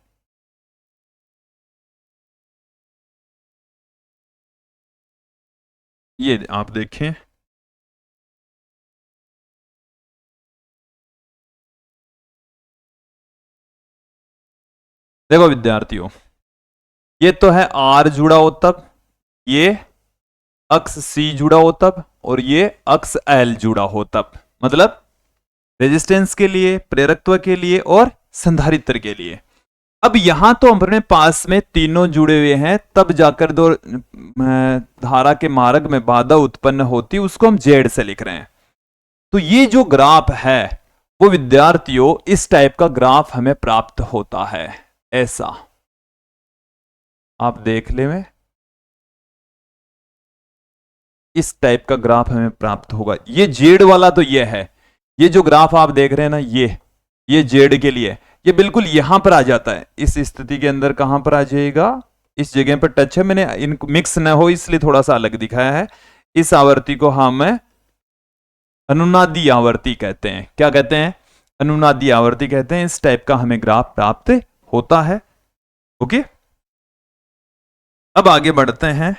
ये आप देखें। देखो विद्यार्थियों, ये तो है आर जुड़ा हो तब, ये अक्स सी जुड़ा हो तब, और ये अक्स एल जुड़ा हो तब। मतलब रेजिस्टेंस के लिए, प्रेरकत्व के लिए और संधारित्र के लिए। अब यहां तो अपने पास में तीनों जुड़े हुए हैं, तब जाकर दो धारा के मार्ग में बाधा उत्पन्न होती, उसको हम जेड से लिख रहे हैं। तो ये जो ग्राफ है वो विद्यार्थियों इस टाइप का ग्राफ हमें प्राप्त होता है। ऐसा आप देख ले, में इस टाइप का ग्राफ हमें प्राप्त होगा। ये जेड वाला तो ये है, ये जो ग्राफ आप देख रहे हैं ना, ये जेड के लिए, ये बिल्कुल यहां पर आ जाता है। इस स्थिति के अंदर कहां पर आ जाएगा, इस जगह पर टच है, मैंने इनको मिक्स न हो इसलिए थोड़ा सा अलग दिखाया है। इस आवृत्ति को हम अनुनादी आवृत्ति कहते हैं। क्या कहते हैं? अनुनादी आवृत्ति कहते हैं। इस टाइप का हमें ग्राफ प्राप्त होता है। ओके, अब आगे बढ़ते हैं।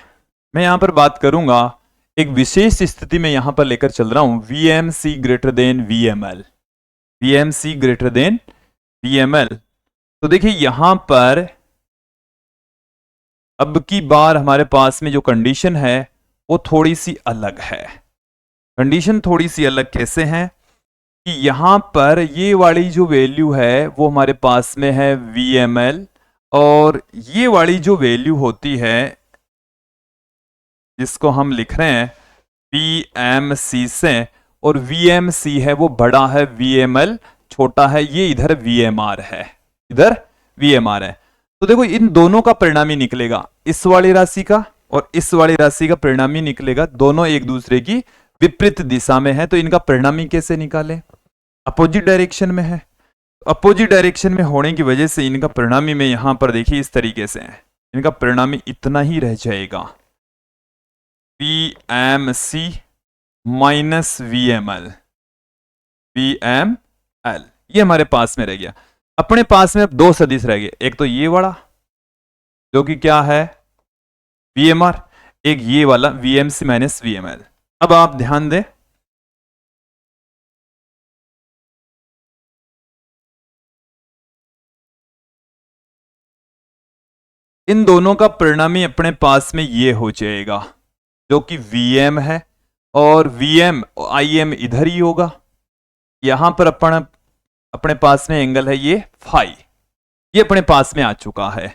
मैं यहां पर बात करूंगा एक विशेष स्थिति में यहां पर लेकर चल रहा हूं, VMC greater than VML। VMC greater than VML। तो देखिए यहां पर अब की बार हमारे पास में जो कंडीशन है वो थोड़ी सी अलग है। कंडीशन थोड़ी सी अलग कैसे है कि यहां पर ये वाली जो वैल्यू है वो हमारे पास में है VML, और ये वाली जो वैल्यू होती है जिसको हम लिख रहे हैं VMC से, और VMC है वो बड़ा है, VML छोटा है, ये इधर VMR है, इधर VMR है। तो देखो इन दोनों का परिणामी निकलेगा, इस वाली राशि का और इस वाली राशि का परिणामी निकलेगा। दोनों एक दूसरे की विपरीत दिशा में है, तो इनका परिणामी कैसे निकालें? अपोजिट डायरेक्शन में है। अपोजिट डायरेक्शन में होने की वजह से इनका परिणामी में यहां पर देखिए इस तरीके से है, इनका परिणामी इतना ही रह जाएगा, VMC माइनस VML। VML ये हमारे पास में रह गया। अपने पास में अब दो सदिश रह गए, एक तो ये वाला जो कि क्या है VMR, एक ये वाला VMC माइनस VML। अब आप ध्यान दें, इन दोनों का परिणामी अपने पास में ये हो जाएगा जो कि VM है, और VM IM इधर ही होगा। यहां पर अपने पास में एंगल है ये फाई, ये अपने पास में आ चुका है।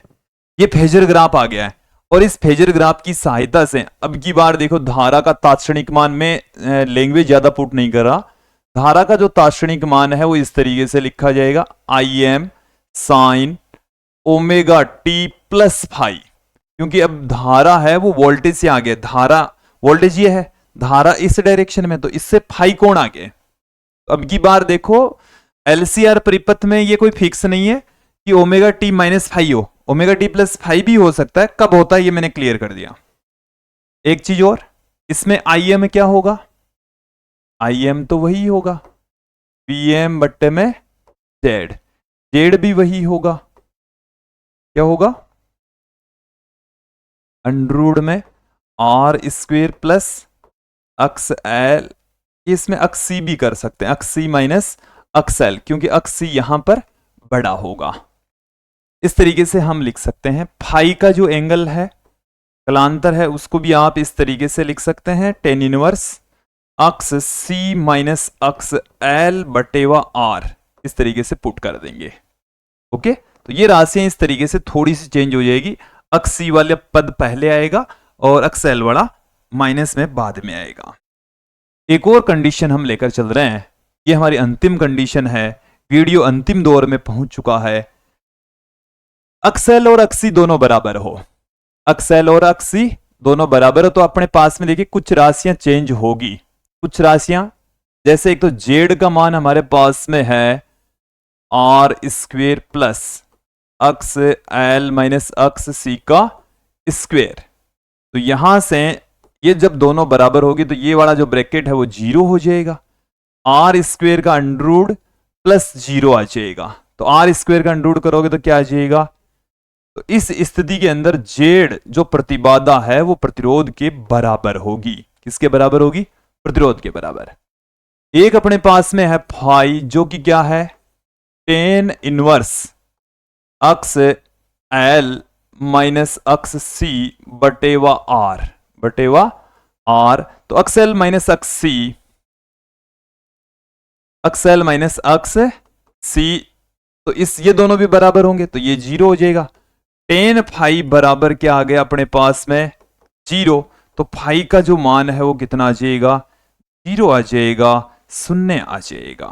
ये फेजर ग्राफ आ गया है, और इस फेजर ग्राफ की सहायता से अब की बार देखो धारा का तात्क्षणिक मान में लैंग्वेज ज्यादा पुट नहीं कर रहा। धारा का जो तात्क्षणिक मान है वो इस तरीके से लिखा जाएगा, IM sine omega T plus phi, क्योंकि अब धारा है वो वोल्टेज से आगे, धारा वोल्टेज ये है, धारा इस डायरेक्शन में, तो इससे फाई कोण आगे। अब की बार देखो LCR परिपथ में ये कोई फिक्स नहीं है कि ओमेगा टी माइनस फाई हो, ओमेगा टी प्लस फाई भी हो सकता है। कब होता है ये मैंने क्लियर कर दिया। एक चीज और, इसमें IM क्या होगा? IM तो वही होगा VM बट्टे में Z भी वही होगा। क्या होगा? अंडरूट में R स्क्वेयर प्लस अक्स L, इसमें अक्स C भी कर सकते हैं, अक्स C माइनस अक्स L, क्योंकि अक्स C यहां पर बड़ा होगा। इस तरीके से हम लिख सकते हैं। फाई का जो एंगल है, कलांतर है, उसको भी आप इस तरीके से लिख सकते हैं, टेन इनवर्स अक्स C माइनस अक्स L बटेवा R, इस तरीके से पुट कर देंगे। ओके, तो ये राशियां इस तरीके से थोड़ी सी चेंज हो जाएगी। अक्स C वाले पद पहले आएगा और अक्स L वाला माइनस में बाद में आएगा। एक और कंडीशन हम लेकर चल रहे हैं, ये हमारी अंतिम कंडीशन है। वीडियो अंतिम दौर में पहुंच चुका है। अक्स L और अक्स C दोनों बराबर हो, अक्स L और अक्स C दोनों बराबर हो, तो अपने पास में देखिए कुछ राशियां चेंज होगी। कुछ राशियां जैसे एक तो Z का मान हमारे पास में है R स्क्वेयर प्लस अक्स L माइनस अक्स C का स्क्वेयर। तो यहां से ये जब दोनों बराबर होगी तो ये वाला जो ब्रैकेट है वो 0 हो जाएगा। R स्क्वेयर का अंडररूट प्लस 0 आ जाएगा। तो R स्क्वेयर का अंडररूट करोगे तो क्या आ जाएगा? तो इस स्थिति के अंदर Z जो प्रतिबाधा है वो प्रतिरोध के बराबर होगी। किसके बराबर होगी? प्रतिरोध के बराबर। एक अपने पास में है फाई, जो कि क्या है? टेन इनवर्स अक्स L माइनस अक्स C बटेवा R। तो अक्स L माइनस अक्स C, अक्स L माइनस अक्स C, तो ये दोनों भी बराबर होंगे तो ये 0 हो जाएगा। टेन फाई बराबर क्या आ गया अपने पास में? 0। तो फाई का जो मान है वो कितना आ जाएगा? 0 आ जाएगा, 0 आ जाएगा।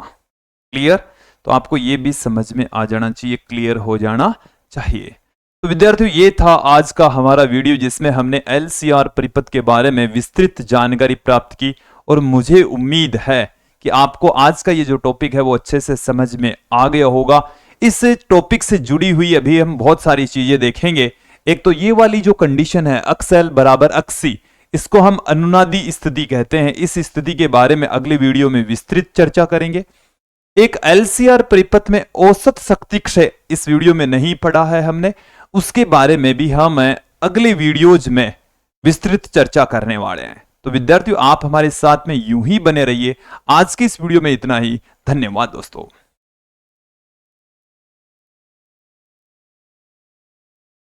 क्लियर? तो आपको ये भी समझ में आ जाना चाहिए, क्लियर हो जाना चाहिए। तो विद्यार्थियों, ये था आज का हमारा वीडियो जिसमें हमने LCR परिपथ के बारे में विस्तृत जानकारी प्राप्त की, और मुझे उम्मीद है कि आपको आज का ये जो टॉपिक है वो अच्छे से समझ में आ गया होगा। इस टॉपिक से जुड़ी हुई अभी हम बहुत सारी चीजें देखेंगे। एक तो ये वाली जो कंडीशन है अक्सएल बराबर अक्सी, इसको हम अनुनादी स्थिति कहते हैं। इस स्थिति के बारे में अगले वीडियो में विस्तृत चर्चा करेंगे। एक एलसीआर परिपथ में औसत शक्ति क्षय इस वीडियो में नहीं पढ़ा है हमने, उसके बारे में भी हम अगले वीडियोज में विस्तृत चर्चा करने वाले हैं। तो विद्यार्थियों, आप हमारे साथ में यूं ही बने रहिए। आज की इस वीडियो में इतना ही। धन्यवाद दोस्तों।